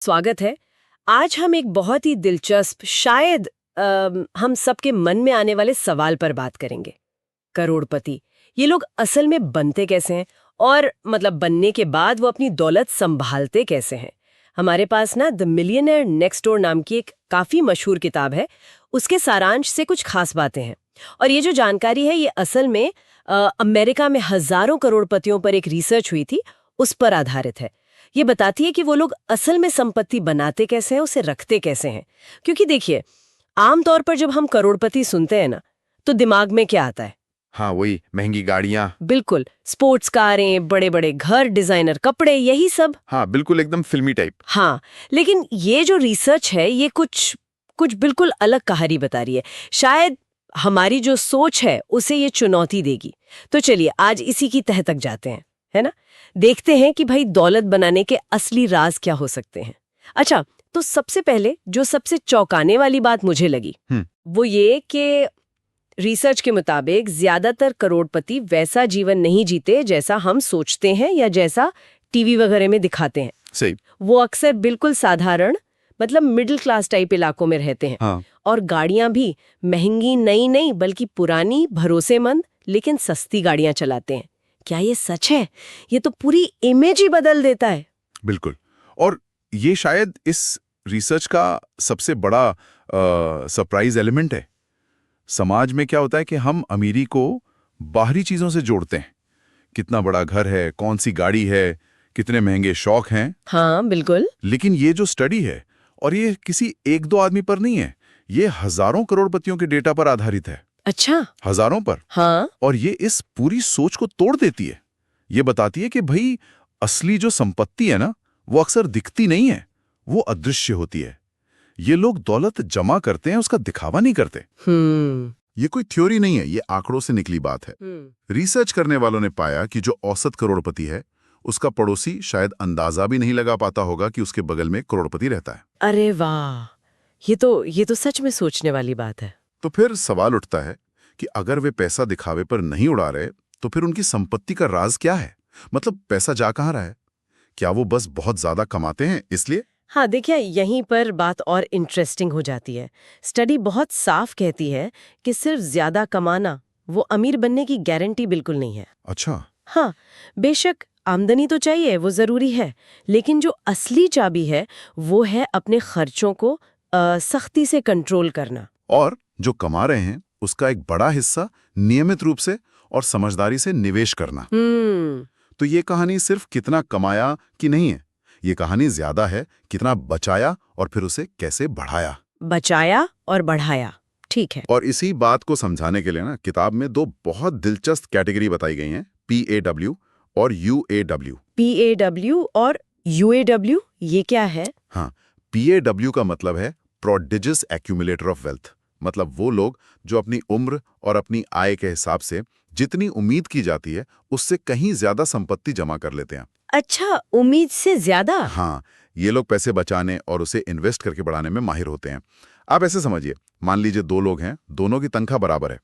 स्वागत है। आज हम एक बहुत ही दिलचस्प शायद हम सबके मन में आने वाले सवाल पर बात करेंगे। करोड़पति ये लोग असल में बनते कैसे हैं और मतलब बनने के बाद वो अपनी दौलत संभालते कैसे हैं। हमारे पास ना द मिलियनेयर नेक्स्ट डोर नाम की एक काफी मशहूर किताब है। उसके सारांश से कुछ खास बातें हैं और ये जो जानकारी है ये असल में अमेरिका में हजारों करोड़पतियों पर एक रिसर्च हुई थी, उस पर आधारित है। ये बताती है कि वो लोग असल में संपत्ति बनाते कैसे हैं, उसे रखते कैसे हैं। क्योंकि देखिए, आमतौर पर जब हम करोड़पति सुनते हैं ना, तो दिमाग में क्या आता है? हाँ, वही महंगी गाड़ियाँ। बिल्कुल, स्पोर्ट्स कारें, बड़े बड़े घर, डिजाइनर कपड़े, यही सब। हाँ, बिल्कुल एकदम फिल्मी टाइप। हाँ, लेकिन ये जो रिसर्च है ये कुछ कुछ बिल्कुल अलग कहानी बता रही है। शायद हमारी जो सोच है उसे ये चुनौती देगी। तो चलिए आज इसी की तह तक जाते हैं, है ना? देखते हैं कि भाई दौलत बनाने के असली राज क्या हो सकते हैं। अच्छा, तो सबसे पहले जो सबसे चौंकाने वाली बात मुझे लगी वो ये कि रिसर्च के मुताबिक ज्यादातर करोड़पति वैसा जीवन नहीं जीते जैसा हम सोचते हैं या जैसा टीवी वगैरह में दिखाते हैं। सही। वो अक्सर बिल्कुल साधारण मतलब मिडिल क्लास टाइप इलाकों में रहते हैं। हाँ। और गाड़ियां भी महंगी नई नहीं बल्कि पुरानी भरोसेमंद लेकिन सस्ती गाड़ियां चलाते हैं। क्या ये सच है? ये तो पूरी इमेज ही बदल देता है। बिल्कुल। और ये शायद इस रिसर्च का सबसे बड़ा सरप्राइज एलिमेंट है। समाज में क्या होता है कि हम अमीरी को बाहरी चीजों से जोड़ते हैं। कितना बड़ा घर है, कौन सी गाड़ी है, कितने महंगे शौक हैं। हाँ बिल्कुल। लेकिन ये जो स्टडी है, और ये किसी एक दो आदमी पर नहीं है, ये हजारों करोड़पतियों के डेटा पर आधारित है। अच्छा। हजारों पर। हाँ। और ये इस पूरी सोच को तोड़ देती है। ये बताती है कि भाई असली जो संपत्ति है ना, वो अक्सर दिखती नहीं है, वो अदृश्य होती है। ये लोग दौलत जमा करते हैं, उसका दिखावा नहीं करते। ये कोई थ्योरी नहीं है, ये आंकड़ों से निकली बात है। रिसर्च करने वालों ने पाया कि जो औसत करोड़पति है, उसका पड़ोसी शायद अंदाजा भी नहीं लगा पाता होगा कि उसके बगल में करोड़पति रहता है। अरे वाह, ये तो सच में सोचने वाली बात है। तो फिर सवाल उठता है कि अगर वे पैसा दिखावे पर नहीं उड़ा रहे, तो फिर उनकी संपत्ति का राज क्या है? मतलब पैसा जा कहाँ रहा है? क्या वो बस बहुत ज्यादा कमाते हैं इसलिए? हाँ देखिए, यहीं पर बात और इंटरेस्टिंग हो जाती है। स्टडी बहुत साफ कहती है कि सिर्फ ज्यादा कमाना वो अमीर बनने की गारंटी बिल्कुल नहीं है। अच्छा। हाँ, बेशक आमदनी तो चाहिए, वो जरूरी है, लेकिन जो असली चाबी है वो है अपने खर्चों को सख्ती से कंट्रोल करना। और जो कमा रहे हैं उसका एक बड़ा हिस्सा नियमित रूप से और समझदारी से निवेश करना। तो ये कहानी सिर्फ कितना कमाया की नहीं है, ये कहानी ज्यादा है कितना बचाया और फिर उसे कैसे बढ़ाया। बचाया और बढ़ाया, ठीक है। और इसी बात को समझाने के लिए ना किताब में दो बहुत दिलचस्प कैटेगरी बताई गई हैं, PAW और UAW। PAW और UAW ये क्या है? हाँ, PAW का मतलब है प्रोडिजियस एक्यूमुलेटर ऑफ वेल्थ। मतलब वो लोग जो अपनी उम्र और अपनी आय के हिसाब से जितनी उम्मीद की जाती है उससे कहीं ज्यादा संपत्ति जमा कर लेते हैं। अच्छा, उम्मीद से ज्यादा? हाँ, ये लोग पैसे बचाने और उसे इन्वेस्ट करके बढ़ाने में माहिर होते हैं। आप ऐसे समझिए, मान लीजिए दो लोग हैं, दोनों की तनख्वाह बराबर है,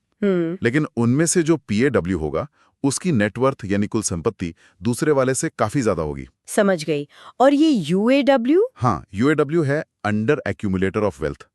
लेकिन उनमें से जो PAW होगा उसकी नेटवर्थ यानी कुल संपत्ति दूसरे वाले से काफी ज्यादा होगी। समझ गई। और ये UAW? हाँ, UAW है अंडर एक्यूमुलेटर ऑफ वेल्थ।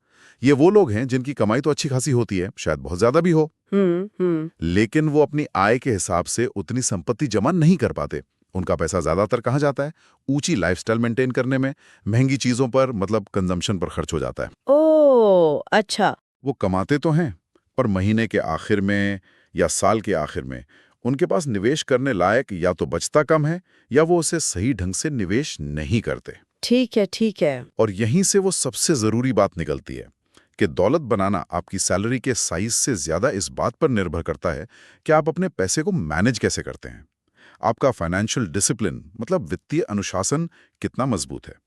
ये वो लोग हैं जिनकी कमाई तो अच्छी खासी होती है, शायद बहुत ज्यादा भी हो, लेकिन वो अपनी आय के हिसाब से उतनी संपत्ति जमा नहीं कर पाते। उनका पैसा ज्यादातर कहाँ जाता है? ऊंची लाइफस्टाइल मेंटेन करने में, महंगी चीजों पर मतलब कंजम्पशन पर खर्च हो जाता है। ओह अच्छा। वो कमाते तो हैं, पर महीने के आखिर में या साल के आखिर में उनके पास निवेश करने लायक या तो बचता कम है या वो उसे सही ढंग से निवेश नहीं करते। ठीक है, ठीक है। और यहीं से वो सबसे जरूरी बात निकलती है कि दौलत बनाना आपकी सैलरी के साइज से ज्यादा इस बात पर निर्भर करता है कि आप अपने पैसे को मैनेज कैसे करते हैं। आपका फाइनेंशियल डिसिप्लिन मतलब वित्तीय अनुशासन कितना मजबूत है।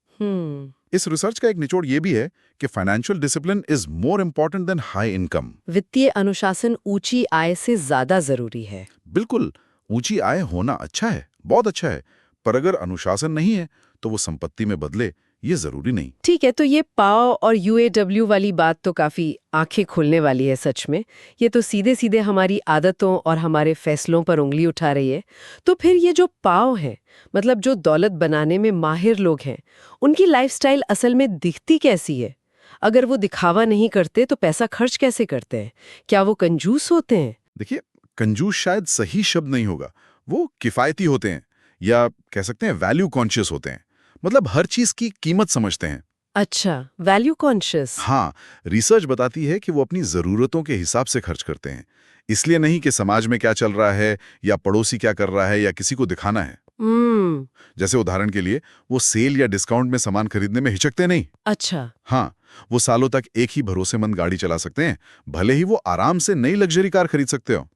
इस रिसर्च का एक निचोड़ ये भी है कि financial discipline is more important than high income. वित्तीय अनुशासन ऊंची आय से ज्यादा जरूरी है। बिल्कुल, ऊंची आय होना अच्छा है, बहुत अच्छा है, पर अगर अनुशासन नहीं है तो वो संपत्ति में बदले ये जरूरी नहीं। ठीक है, तो ये पाव और यूएडब्ल्यू वाली बात तो काफी आंखें खोलने वाली है सच में। ये तो सीधे सीधे हमारी आदतों और हमारे फैसलों पर उंगली उठा रही है। तो फिर ये जो पाव हैं, मतलब जो दौलत बनाने में माहिर लोग हैं, उनकी लाइफस्टाइल असल में दिखती कैसी है? अगर वो दिखावा नहीं करते तो पैसा खर्च कैसे करते हैं? क्या वो कंजूस होते हैं? देखिए, कंजूस शायद सही शब्द नहीं होगा। वो किफायती होते हैं, या कह सकते हैं वैल्यू कॉन्शियस होते हैं। मतलब हर चीज की कीमत समझते हैं। अच्छा, वैल्यू कॉन्शियस। हाँ, रिसर्च बताती है कि वो अपनी जरूरतों के हिसाब से खर्च करते हैं। इसलिए नहीं कि समाज में क्या चल रहा है या पड़ोसी क्या कर रहा है या किसी को दिखाना है। जैसे उदाहरण के लिए, वो सेल या डिस्काउंट में सामान खरीदने में हिचकते नहीं। अच्छा। हाँ, वो सालों तक एक ही भरोसेमंद गाड़ी चला सकते हैं, भले ही वो आराम से नई लग्जरी कार खरीद सकते हो।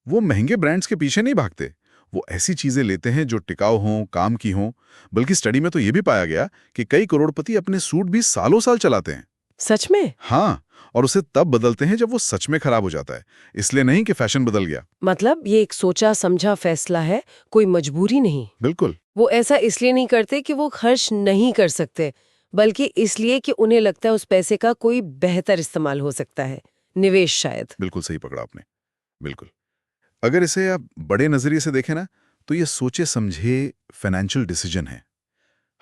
वो महंगे ब्रांड्स के पीछे नहीं भागते। वो ऐसी चीजें लेते हैं जो टिकाऊ हों, काम की हों। बल्कि स्टडी में तो ये भी पाया गया कि कई करोड़पति अपने सूट भी सालों साल चलाते हैं। सच में? हाँ, और उसे तब बदलते हैं जब वो सच में खराब हो जाता है, इसलिए नहीं कि फैशन बदल गया। मतलब ये एक सोचा समझा फैसला है, कोई मजबूरी नहीं। बिल्कुल। वो ऐसा इसलिए नहीं करते कि वो खर्च नहीं कर सकते, बल्कि इसलिए कि उन्हें लगता है उस पैसे का कोई बेहतर इस्तेमाल हो सकता है, निवेश शायद। बिल्कुल सही पकड़ा आपने। बिल्कुल। अगर इसे आप बड़े नजरिए से देखें ना, तो ये सोचे समझे फाइनेंशियल डिसीजन है।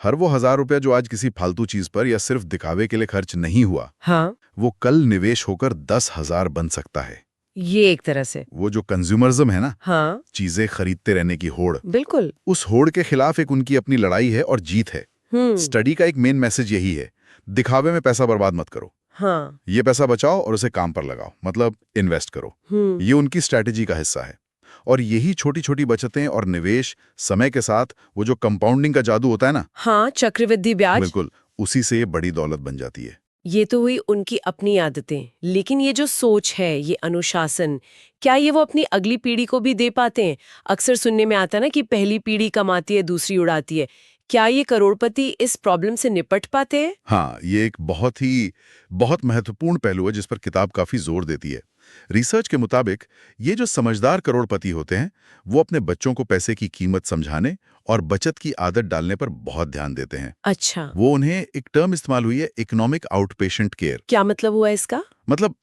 हर वो 1000 रुपया जो आज किसी फालतू चीज पर या सिर्फ दिखावे के लिए खर्च नहीं हुआ, हाँ, वो कल निवेश होकर 10,000 बन सकता है। ये एक तरह से। वो जो कंज्यूमरिज्म है ना, हाँ, चीजें खरीदते रहने की होड़, बिल्कुल। उस होड़ के खिलाफ एक उनकी अपनी लड़ाई है और जीत है। स्टडी का एक मेन मैसेज यही है, दिखावे में पैसा बर्बाद मत करो। हाँ। ये पैसा बचाओ और उसे काम पर लगाओ, मतलब इन्वेस्ट करो। ये उनकी स्ट्रैटेजी का हिस्सा है। और यही छोटी छोटी बचतें और निवेश समय के साथ वो जो कंपाउंडिंग का जादू होता है ना, हाँ, चक्रवृद्धि ब्याज। बिल्कुल, उसी से ये बड़ी दौलत बन जाती है। ये तो हुई उनकी अपनी आदतें, लेकिन ये जो सोच है, ये अनुशासन, क्या ये वो अपनी अगली पीढ़ी को भी दे पाते हैं? अक्सर सुनने में आता है ना कि पहली पीढ़ी कमाती है, दूसरी उड़ाती है। क्या ये करोड़पति इस प्रॉब्लम से निपट पाते हैं? हाँ, ये एक बहुत महत्वपूर्ण पहलू है जिस पर किताब काफी जोर देती है। रिसर्च के मुताबिक ये जो समझदार करोड़पति होते हैं, वो अपने बच्चों को पैसे की कीमत समझाने और बचत की आदत डालने पर बहुत ध्यान देते हैं। अच्छा। वो उन्हें एक टर्म इस्तेमाल हुई है, इकोनॉमिक आउटपेशेंट केयर। क्या मतलब हुआ इसका? मतलब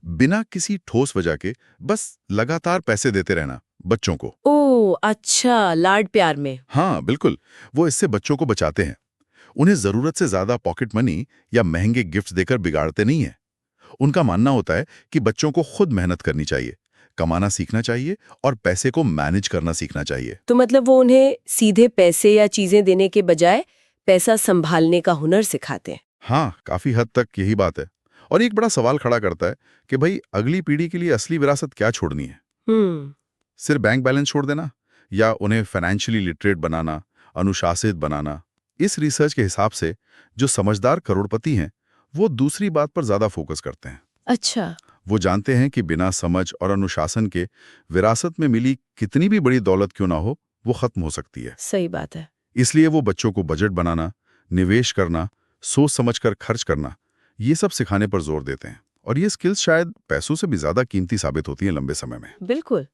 बिना किसी ठोस वजह के बस लगातार पैसे देते रहना बच्चों को। ओह, अच्छा, लाड प्यार में। हाँ, बिल्कुल। वो इससे बच्चों को बचाते हैं। उन्हें जरूरत से ज्यादा पॉकेट मनी या महंगे गिफ्ट्स देकर बिगाड़ते नहीं हैं। उनका मानना होता है कि बच्चों को खुद मेहनत करनी चाहिए, कमाना सीखना चाहिए और पैसे को मैनेज करना सीखना चाहिए। तो मतलब वो उन्हें सीधे पैसे या चीजें देने के बजाय पैसा संभालने का हुनर सिखाते हैं। हाँ, काफी हद तक यही बात है। और एक बड़ा सवाल खड़ा करता है कि भाई अगली पीढ़ी के लिए असली विरासत क्या छोड़नी है? सिर्फ बैंक बैलेंस छोड़ देना या उन्हें फाइनेंशियली लिटरेट बनाना, अनुशासित बनाना? इस रिसर्च के हिसाब से जो समझदार करोड़पति हैं, वो दूसरी बात पर ज्यादा फोकस करते हैं। अच्छा। वो जानते हैं कि बिना समझ और अनुशासन के विरासत में मिली कितनी भी बड़ी दौलत क्यों ना हो, वो खत्म हो सकती है। सही बात है। इसलिए वो बच्चों को बजट बनाना, निवेश करना, सोच समझकर खर्च करना, ये सब सिखाने पर जोर देते हैं। और ये स्किल्स शायद पैसों से भी ज्यादा कीमती साबित होती हैं लंबे समय में। बिल्कुल।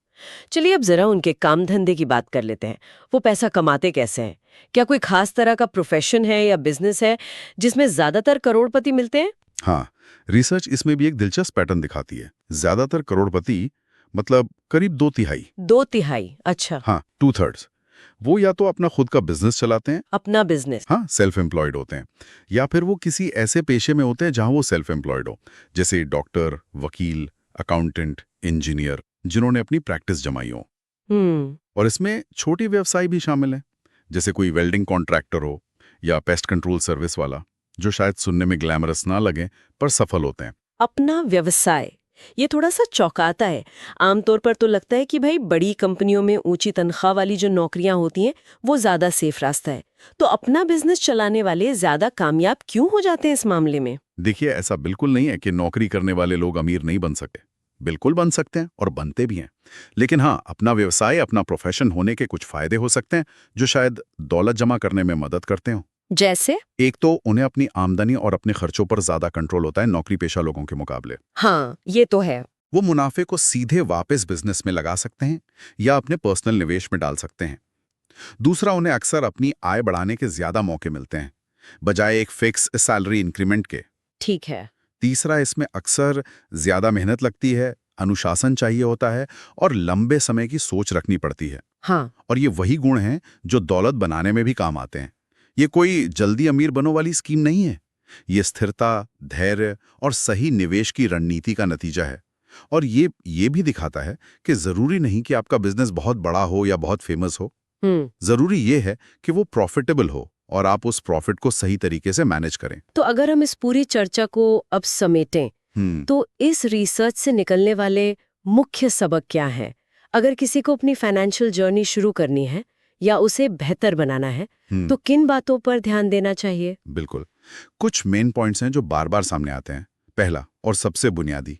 चलिए अब जरा उनके काम धंधे की बात कर लेते हैं। वो पैसा कमाते कैसे हैं? क्या कोई खास तरह का प्रोफेशन है या बिजनेस है जिसमें ज्यादातर करोड़पति मिलते हैं? हाँ, रिसर्च इसमें भी एक दिलचस्प पैटर्न दिखाती है। ज्यादातर करोड़पति, मतलब करीब 2/3। 2/3? अच्छा। हाँ, 2/3 वो या तो अपना खुद का बिजनेस चलाते हैं, अपना बिजनेस। हाँ, सेल्फ एम्प्लॉयड होते हैं, या फिर वो किसी ऐसे पेशे में होते हैं जहां वो सेल्फ एम्प्लॉयड हो, जैसे डॉक्टर, वकील, अकाउंटेंट, इंजीनियर, जिन्होंने अपनी प्रैक्टिस जमाई हो। और इसमें छोटे व्यवसाय भी शामिल हैं, जैसे कोई वेल्डिंग कॉन्ट्रैक्टर हो या पेस्ट कंट्रोल सर्विस वाला, जो शायद सुनने में ग्लैमरस ना लगे पर सफल होते हैं। अपना व्यवसाय, ये थोड़ा सा चौंकाता है। आमतौर पर तो लगता है कि भाई बड़ी कंपनियों में ऊंची तनख्वाह वाली जो नौकरियां होती हैं वो ज्यादा सेफ रास्ता है। तो अपना बिजनेस चलाने वाले ज्यादा कामयाब क्यों हो जाते हैं इस मामले में? देखिए, ऐसा बिल्कुल नहीं है कि नौकरी करने वाले लोग अमीर नहीं बन सकते। बिल्कुल बन सकते हैं और बनते भी हैं। लेकिन हाँ, अपना व्यवसाय, अपना प्रोफेशन होने के कुछ फायदे हो सकते हैं जो शायद दौलत जमा करने में मदद करते हो। जैसे? एक तो उन्हें अपनी आमदनी और अपने खर्चों पर ज्यादा कंट्रोल होता है नौकरी पेशा लोगों के मुकाबले। हाँ, ये तो है। वो मुनाफे को सीधे वापस बिजनेस में लगा सकते हैं या अपने पर्सनल निवेश में डाल सकते हैं। दूसरा, उन्हें अक्सर अपनी आय बढ़ाने के ज्यादा मौके मिलते हैं। बजाय एक फिक्स सैलरी इंक्रीमेंट के। ठीक है। तीसरा, इसमें अक्सर ज्यादा मेहनत लगती है, अनुशासन चाहिए होता है और लंबे समय की सोच रखनी पड़ती है। हाँ। और ये वही गुण हैं जो दौलत बनाने में भी काम आते हैं। ये कोई जल्दी अमीर बनो वाली स्कीम नहीं है। ये स्थिरता, धैर्य और सही निवेश की रणनीति का नतीजा है। और ये भी दिखाता है कि जरूरी नहीं कि आपका बिजनेस बहुत बड़ा हो या बहुत फेमस हो। जरूरी ये है कि वो प्रॉफिटेबल हो और आप उस प्रॉफिट को सही तरीके से मैनेज करें। तो अगर हम इस पूरी चर्चा को अब समेटें, तो इस रिसर्च से निकलने वाले मुख्य सबक क्या हैं? अगर किसी को अपनी फाइनेंशियल जर्नी शुरू करनी है या उसे बेहतर बनाना है, तो किन बातों पर ध्यान देना चाहिए? बिल्कुल, कुछ मेन पॉइंट्स हैं जो बार बार सामने आते हैं। पहला और सबसे बुनियादी,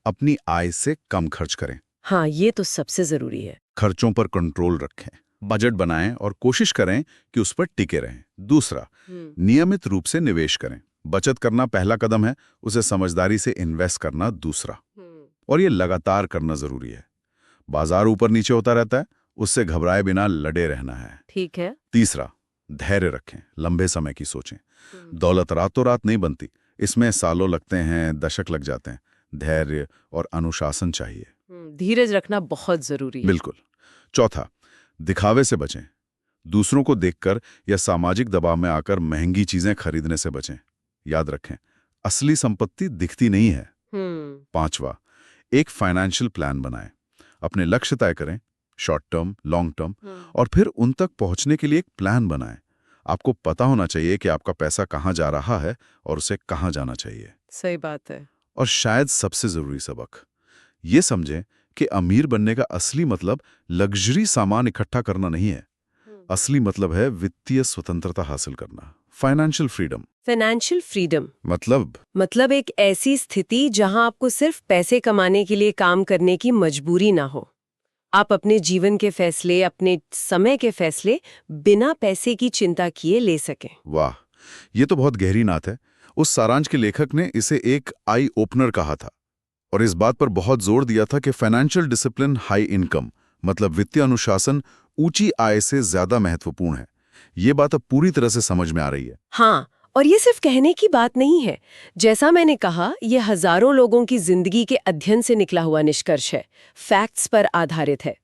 अपनी आय से कम खर्च करें। हाँ, ये तो सबसे जरूरी है। खर्चों पर कंट्रोल रखें, बजट बनाएं और कोशिश करें कि उस पर टिके रहें। दूसरा, नियमित रूप से निवेश करें। बचत करना पहला कदम है, उसे समझदारी से इन्वेस्ट करना दूसरा। और ये लगातार करना जरूरी है। बाजार ऊपर नीचे होता रहता है, उससे घबराए बिना लड़े रहना है। ठीक है। तीसरा, धैर्य रखें, लंबे समय की सोचें। दौलत रातों रात नहीं बनती, इसमें सालों लगते हैं, दशक लग जाते हैं। धैर्य और अनुशासन चाहिए। धीरज रखना बहुत जरूरी है। बिल्कुल। चौथा, दिखावे से बचें। दूसरों को देखकर या सामाजिक दबाव में आकर महंगी चीजें खरीदने से बचें। याद रखें, असली संपत्ति दिखती नहीं है। पांचवा, एक फाइनेंशियल प्लान बनाएं। अपने लक्ष्य तय करें, शॉर्ट टर्म, लॉन्ग टर्म, और फिर उन तक पहुंचने के लिए एक प्लान बनाएं। आपको पता होना चाहिए कि आपका पैसा कहां जा रहा है और उसे कहां जाना चाहिए। सही बात है। और शायद सबसे जरूरी सबक, ये समझें कि अमीर बनने का असली मतलब लग्जरी सामान इकट्ठा करना नहीं है। असली मतलब है वित्तीय स्वतंत्रता हासिल करना, फाइनेंशियल फ्रीडम। फाइनेंशियल फ्रीडम मतलब एक ऐसी स्थिति जहां आपको सिर्फ पैसे कमाने के लिए काम करने की मजबूरी ना हो। आप अपने जीवन के फैसले, अपने समय के फैसले बिना पैसे की चिंता किए ले सकें। वाह, ये तो बहुत गहरी नात है। उस सारांश के लेखक ने इसे एक आई ओपनर कहा था और इस बात पर बहुत जोर दिया था कि फाइनेंशियल डिसिप्लिन हाई इनकम, मतलब वित्तीय अनुशासन, ऊंची आय से ज्यादा महत्वपूर्ण है। ये बात अब पूरी तरह से समझ में आ रही है। हाँ, और ये सिर्फ कहने की बात नहीं है। जैसा मैंने कहा, ये हजारों लोगों की जिंदगी के अध्ययन से निकला हुआ निष्कर्ष है, फैक्ट्स पर आधारित है।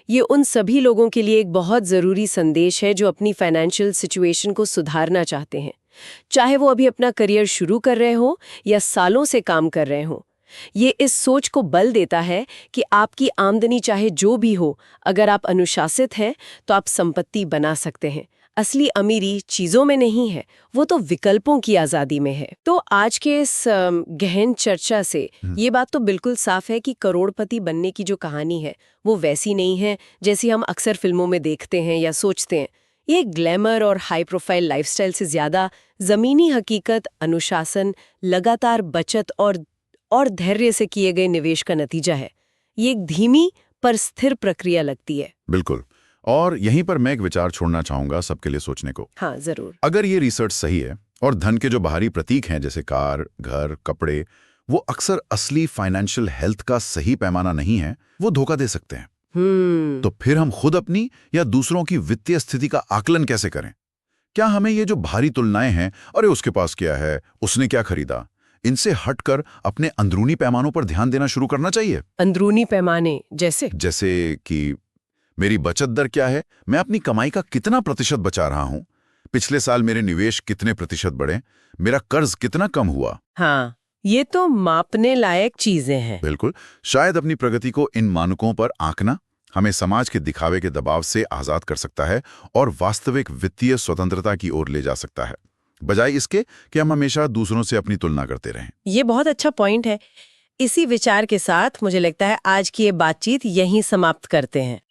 ये उन सभी लोगों के लिए एक बहुत जरूरी संदेश है जो अपनी फाइनेंशियल सिचुएशन को सुधारना चाहते हैं, चाहे वो अभी अपना करियर शुरू कर रहे हो या सालों से काम कर रहे हो। ये इस सोच को बल देता है कि आपकी आमदनी चाहे जो भी हो, अगर आप अनुशासित हैं तो आप संपत्ति बना सकते हैं। असली अमीरी चीजों में नहीं है, वो तो विकल्पों की आजादी में है। तो आज के इस गहन चर्चा से ये बात तो बिल्कुल साफ है कि करोड़पति बनने की जो कहानी है वो वैसी नहीं है जैसी हम अक्सर फिल्मों में देखते हैं या सोचते हैं। ये ग्लैमर और हाई प्रोफाइल लाइफस्टाइल से ज्यादा जमीनी हकीकत, अनुशासन, लगातार बचत और धैर्य से किए गए निवेश का नतीजा है। ये एक धीमी पर स्थिर प्रक्रिया लगती है। बिल्कुल। और यहीं पर मैं एक विचार छोड़ना चाहूंगा सबके लिए सोचने को। हाँ, जरूर। अगर ये रिसर्च सही है और धन के जो बाहरी प्रतीक हैं जैसे कार, घर, कपड़े, वो अक्सर असली फाइनेंशियल हेल्थ का सही पैमाना नहीं है, वो धोखा दे सकते हैं। तो फिर हम खुद अपनी या दूसरों की वित्तीय स्थिति का आकलन कैसे करें? क्या हमें ये जो भारी तुलनाएं हैं, अरे उसके पास क्या है, उसने क्या खरीदा, इनसे हटकर अपने अंदरूनी पैमानों पर ध्यान देना शुरू करना चाहिए? अंदरूनी पैमाने जैसे कि मेरी बचत दर क्या है, मैं अपनी कमाई का कितना प्रतिशत बचा रहा हूं, पिछले साल मेरे निवेश कितने प्रतिशत बढ़े, मेरा कर्ज कितना कम हुआ। हाँ, ये तो मापने लायक चीजें हैं। बिल्कुल। शायद अपनी प्रगति को इन मानकों पर आंकना हमें समाज के दिखावे के दबाव से आजाद कर सकता है और वास्तविक वित्तीय स्वतंत्रता की ओर ले जा सकता है, बजाय इसके कि हम हमेशा दूसरों से अपनी तुलना करते रहें। ये बहुत अच्छा पॉइंट है। इसी विचार के साथ मुझे लगता है आज की ये बातचीत यहीं समाप्त करते हैं।